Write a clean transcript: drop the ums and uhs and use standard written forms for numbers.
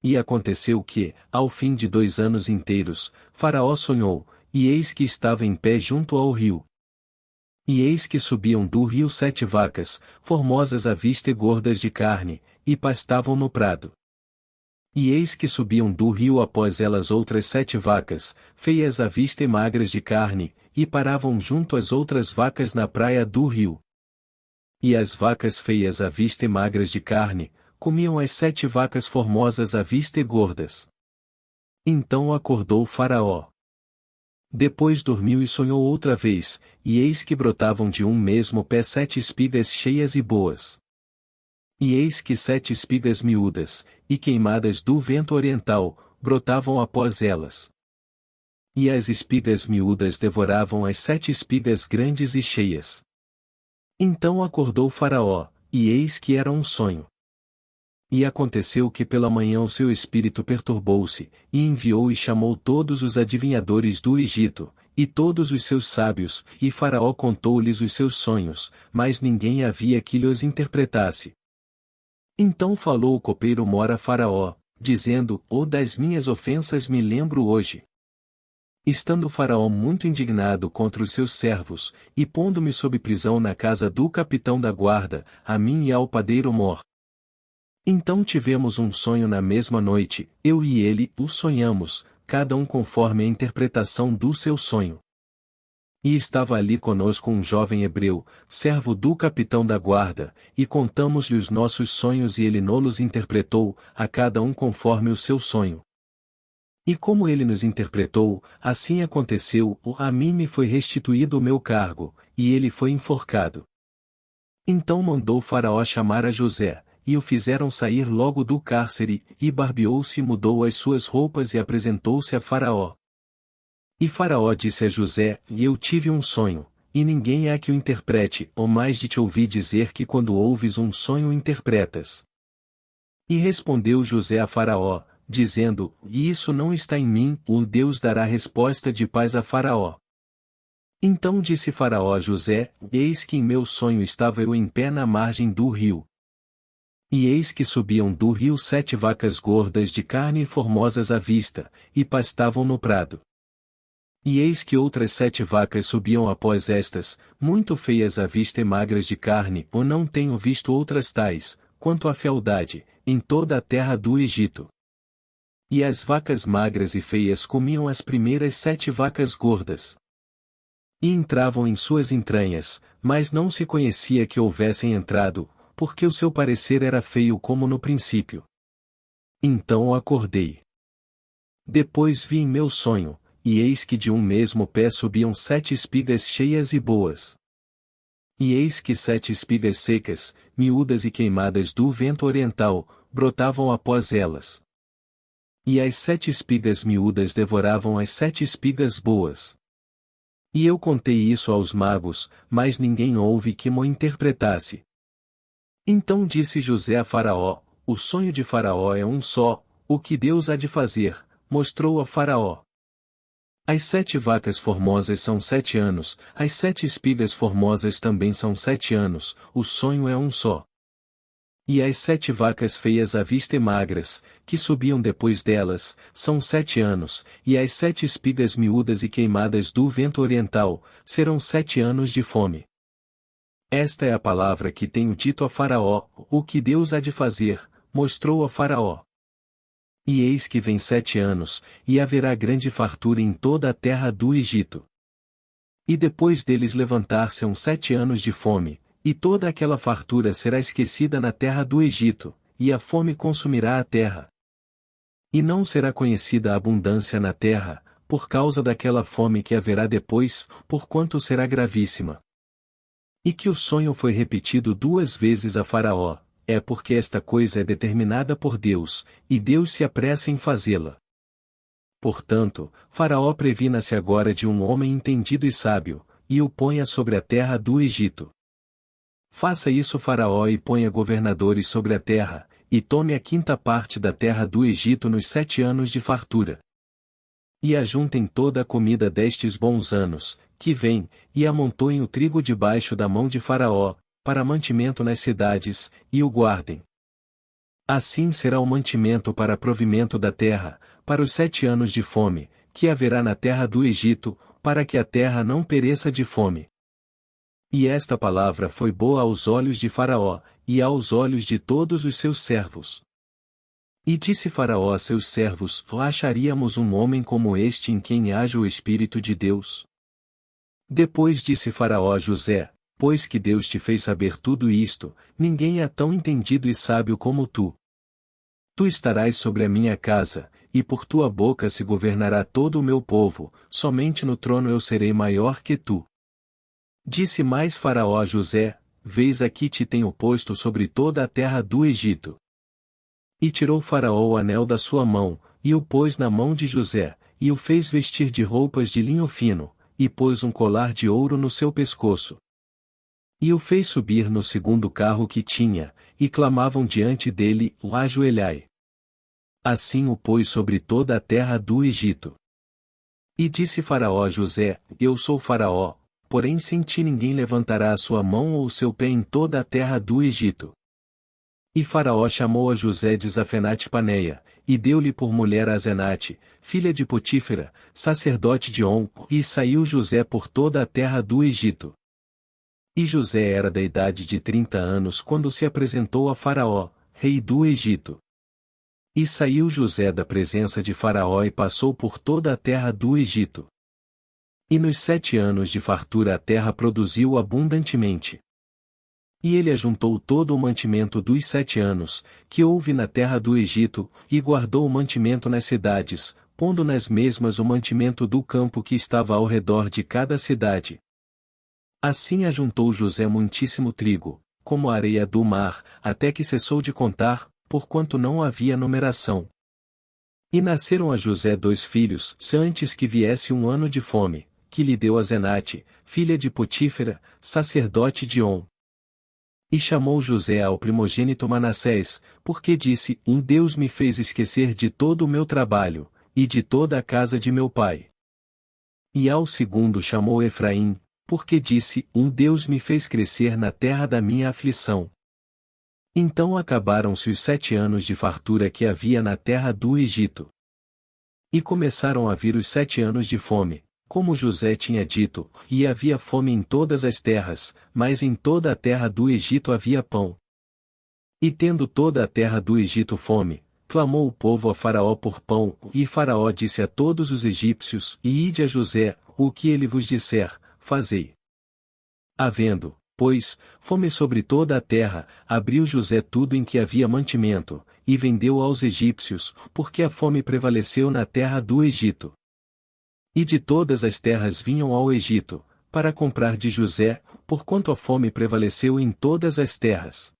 E aconteceu que, ao fim de 2 anos inteiros, Faraó sonhou, e eis que estava em pé junto ao rio. E eis que subiam do rio 7 vacas, formosas à vista e gordas de carne, e pastavam no prado. E eis que subiam do rio após elas outras 7 vacas, feias à vista e magras de carne, e paravam junto às outras vacas na praia do rio. E as vacas feias à vista e magras de carne, comiam as 7 vacas formosas à vista e gordas. Então acordou Faraó. Depois dormiu e sonhou outra vez, e eis que brotavam de um mesmo pé 7 espigas cheias e boas. E eis que 7 espigas miúdas, e queimadas do vento oriental, brotavam após elas. E as espigas miúdas devoravam as 7 espigas grandes e cheias. Então acordou Faraó, e eis que era um sonho. E aconteceu que pela manhã o seu espírito perturbou-se, e enviou e chamou todos os adivinhadores do Egito, e todos os seus sábios, e Faraó contou-lhes os seus sonhos, mas ninguém havia que lhes interpretasse. Então falou o copeiro mor a Faraó, dizendo: das minhas ofensas me lembro hoje. Estando Faraó muito indignado contra os seus servos, e pondo-me sob prisão na casa do capitão da guarda, a mim e ao padeiro mor. Então tivemos um sonho na mesma noite, eu e ele o sonhamos, cada um conforme a interpretação do seu sonho. E estava ali conosco um jovem hebreu, servo do capitão da guarda, e contamos-lhe os nossos sonhos e ele nos interpretou, a cada um conforme o seu sonho. E como ele nos interpretou, assim aconteceu, a mim me foi restituído o meu cargo, e ele foi enforcado. Então mandou Faraó chamar a José, e o fizeram sair logo do cárcere, e barbeou-se e mudou as suas roupas e apresentou-se a Faraó. E Faraó disse a José: eu tive um sonho, e ninguém há que o interprete, ou mais de te ouvir dizer que quando ouves um sonho interpretas. E respondeu José a Faraó, dizendo: e isso não está em mim, o Deus dará resposta de paz a Faraó. Então disse Faraó a José: eis que em meu sonho estava eu em pé na margem do rio. E eis que subiam do rio 7 vacas gordas de carne e formosas à vista, e pastavam no prado. E eis que outras 7 vacas subiam após estas, muito feias à vista e magras de carne, ou não tenho visto outras tais, quanto à fealdade, em toda a terra do Egito. E as vacas magras e feias comiam as primeiras 7 vacas gordas. E entravam em suas entranhas, mas não se conhecia que houvessem entrado, porque o seu parecer era feio como no princípio. Então acordei. Depois vi em meu sonho, e eis que de um mesmo pé subiam 7 espigas cheias e boas. E eis que 7 espigas secas, miúdas e queimadas do vento oriental, brotavam após elas. E as 7 espigas miúdas devoravam as 7 espigas boas. E eu contei isso aos magos, mas ninguém houve que mo interpretasse. Então disse José a Faraó: o sonho de Faraó é um só, o que Deus há de fazer, mostrou a Faraó. As 7 vacas formosas são 7 anos, as 7 espigas formosas também são 7 anos, o sonho é um só. E as 7 vacas feias à vista e magras, que subiam depois delas, são 7 anos, e as 7 espigas miúdas e queimadas do vento oriental, serão 7 anos de fome. Esta é a palavra que tenho dito a Faraó, o que Deus há de fazer, mostrou a Faraó. E eis que vem 7 anos, e haverá grande fartura em toda a terra do Egito. E depois deles levantar-se-ão 7 anos de fome, e toda aquela fartura será esquecida na terra do Egito, e a fome consumirá a terra. E não será conhecida a abundância na terra, por causa daquela fome que haverá depois, porquanto será gravíssima. E que o sonho foi repetido 2 vezes a Faraó, é porque esta coisa é determinada por Deus, e Deus se apressa em fazê-la. Portanto, Faraó previna-se agora de um homem entendido e sábio, e o ponha sobre a terra do Egito. Faça isso Faraó e ponha governadores sobre a terra, e tome a 5ª parte da terra do Egito nos 7 anos de fartura. E ajuntem toda a comida destes bons anos, que vem, e amontoem o trigo debaixo da mão de Faraó, para mantimento nas cidades, e o guardem. Assim será o mantimento para provimento da terra, para os 7 anos de fome, que haverá na terra do Egito, para que a terra não pereça de fome. E esta palavra foi boa aos olhos de Faraó, e aos olhos de todos os seus servos. E disse Faraó a seus servos: acharíamos um homem como este em quem haja o Espírito de Deus? Depois disse Faraó a José: pois que Deus te fez saber tudo isto, ninguém é tão entendido e sábio como tu. Tu estarás sobre a minha casa, e por tua boca se governará todo o meu povo, somente no trono eu serei maior que tu. Disse mais Faraó a José: vês aqui te tenho posto sobre toda a terra do Egito. E tirou Faraó o anel da sua mão, e o pôs na mão de José, e o fez vestir de roupas de linho fino, e pôs um colar de ouro no seu pescoço. E o fez subir no segundo carro que tinha, e clamavam diante dele: ajoelhai. Assim o pôs sobre toda a terra do Egito. E disse Faraó a José: eu sou Faraó, porém sem ti ninguém levantará a sua mão ou o seu pé em toda a terra do Egito. E Faraó chamou a José de Zafenate-Paneia, e deu-lhe por mulher a Asenate, filha de Potífera, sacerdote de On, e saiu José por toda a terra do Egito. E José era da idade de 30 anos quando se apresentou a Faraó, rei do Egito. E saiu José da presença de Faraó e passou por toda a terra do Egito. E nos 7 anos de fartura a terra produziu abundantemente. E ele ajuntou todo o mantimento dos 7 anos, que houve na terra do Egito, e guardou o mantimento nas cidades, pondo nas mesmas o mantimento do campo que estava ao redor de cada cidade. Assim ajuntou José muitíssimo trigo, como a areia do mar, até que cessou de contar, porquanto não havia numeração. E nasceram a José 2 filhos, antes que viesse um ano de fome, que lhe deu Asenate, filha de Potífera, sacerdote de On. E chamou José ao primogênito Manassés, porque disse: Deus me fez esquecer de todo o meu trabalho, e de toda a casa de meu pai. E ao segundo chamou Efraim, porque disse: Deus me fez crescer na terra da minha aflição. Então acabaram-se os 7 anos de fartura que havia na terra do Egito. E começaram a vir os 7 anos de fome, como José tinha dito, e havia fome em todas as terras, mas em toda a terra do Egito havia pão. E tendo toda a terra do Egito fome, clamou o povo a Faraó por pão, e Faraó disse a todos os egípcios: ide a José, o que ele vos disser, fazei. Havendo, pois, fome sobre toda a terra, abriu José tudo em que havia mantimento, e vendeu aos egípcios, porque a fome prevaleceu na terra do Egito. E de todas as terras vinham ao Egito, para comprar de José, porquanto a fome prevaleceu em todas as terras.